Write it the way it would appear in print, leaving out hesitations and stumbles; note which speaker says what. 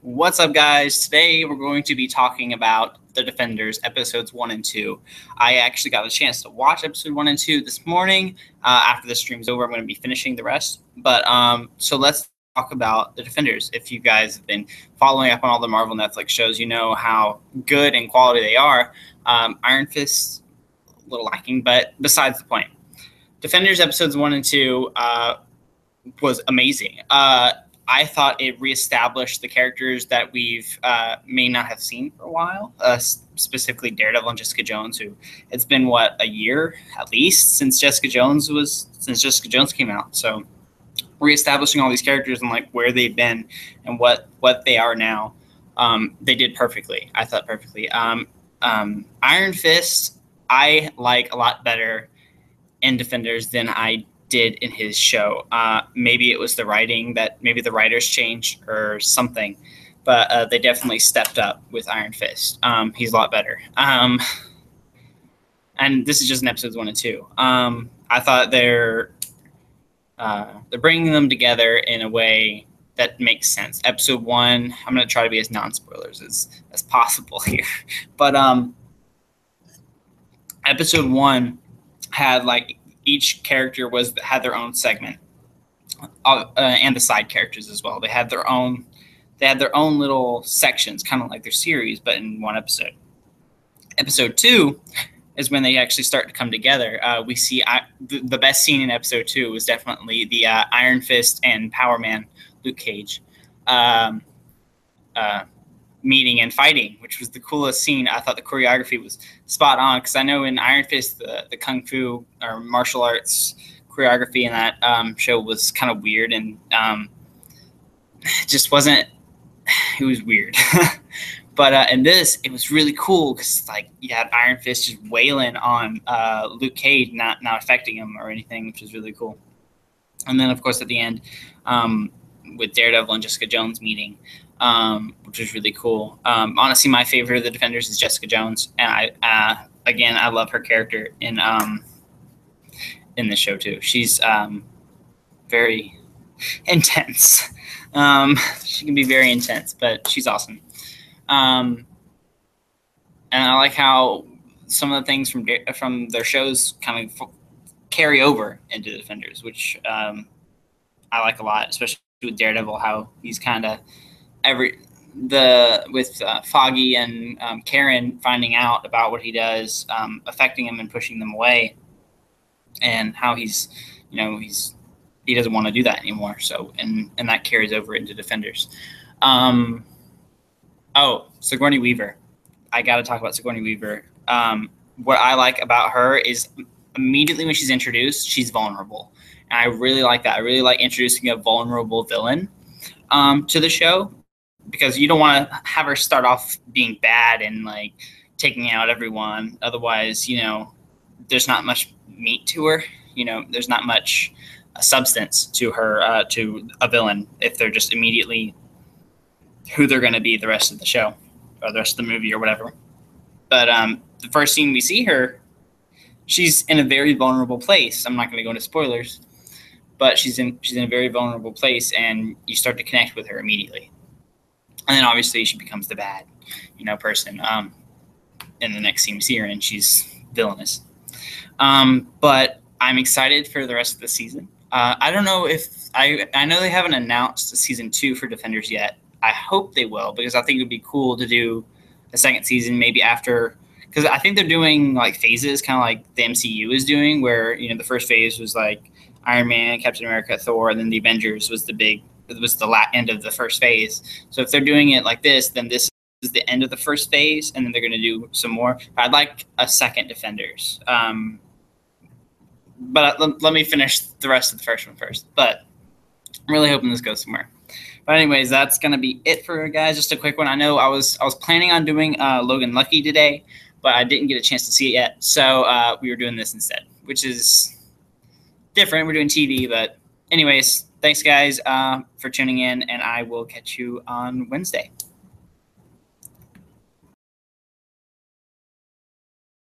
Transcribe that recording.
Speaker 1: What's up, guys? Today we're going to be talking about The Defenders, episodes 1 and 2. I actually got a chance to watch episode 1 and 2 this morning. After the stream's over, I'm going to be finishing the rest. So let's talk about The Defenders. If you guys have been following up on all the Marvel Netflix shows, you know how good and quality they are. Iron Fist, a little lacking, but besides the point. Defenders episodes 1 and 2 was amazing. I thought it reestablished the characters that we've may not have seen for a while, specifically Daredevil and Jessica Jones, who it's been a year at least since Jessica Jones came out. So reestablishing all these characters and like where they've been and what they are now, they did perfectly. I thought perfectly. Iron Fist, I like a lot better in Defenders than I did in his show. Maybe it was the writing, that maybe the writers changed or something, but they definitely stepped up with Iron Fist. He's a lot better. And this is just in episodes 1 and 2. I thought they're bringing them together in a way that makes sense. Episode 1, I'm going to try to be as non-spoilers as possible here, but episode 1 had each character had their own segment, and the side characters as well. They had their own little sections, kind of like their series, but in one episode. Episode 2 is when they actually start to come together. We see the best scene in episode 2 was definitely the Iron Fist and Power Man, Luke Cage, meeting and fighting, which was the coolest scene. I thought the choreography was spot on, because I know in Iron Fist the kung fu or martial arts choreography in that show was kind of weird, and just wasn't. It was weird, but in this it was really cool, because you had Iron Fist just wailing on Luke Cage, not affecting him or anything, which was really cool. And then of course at the end, with Daredevil and Jessica Jones meeting, which was really cool. Honestly, my favorite of the Defenders is Jessica Jones, and I love her character in the show too. She's very intense. She can be very intense, but she's awesome. And I like how some of the things from their shows kind of carry over into the Defenders, which I like a lot, especially with Daredevil, how he's kind of with Foggy and Karen finding out about what he does, affecting him and pushing them away, and how he doesn't want to do that anymore. So and that carries over into Defenders. Sigourney Weaver. I got to talk about Sigourney Weaver. What I like about her is immediately when she's introduced, she's vulnerable, and I really like that. I really like introducing a vulnerable villain to the show, because you don't want to have her start off being bad and taking out everyone. Otherwise, there's not much meat to her. There's not much substance to her, to a villain, if they're just immediately who they're going to be the rest of the show or the rest of the movie or whatever. But the first scene we see her, she's in a very vulnerable place. I'm not going to go into spoilers, but she's in a very vulnerable place, and you start to connect with her immediately. And then obviously she becomes the bad, person in the next scene we see her in. She's villainous. But I'm excited for the rest of the season. I don't know if I know they haven't announced a season 2 for Defenders yet. I hope they will, because I think it would be cool to do a second season maybe after, because I think they're doing phases, kind of like the MCU is doing, where the first phase was Iron Man, Captain America, Thor, and then the Avengers was the end of the first phase. So if they're doing it like this, then this is the end of the first phase, and then they're going to do some more. I'd like a second Defenders. But let me finish the rest of the first one first. But I'm really hoping this goes somewhere. But anyways, that's going to be it for guys. Just a quick one. I know I was planning on doing Logan Lucky today, but I didn't get a chance to see it yet. So we were doing this instead, which is different. We're doing TV, but anyways, thanks guys for tuning in, and I will catch you on Wednesday.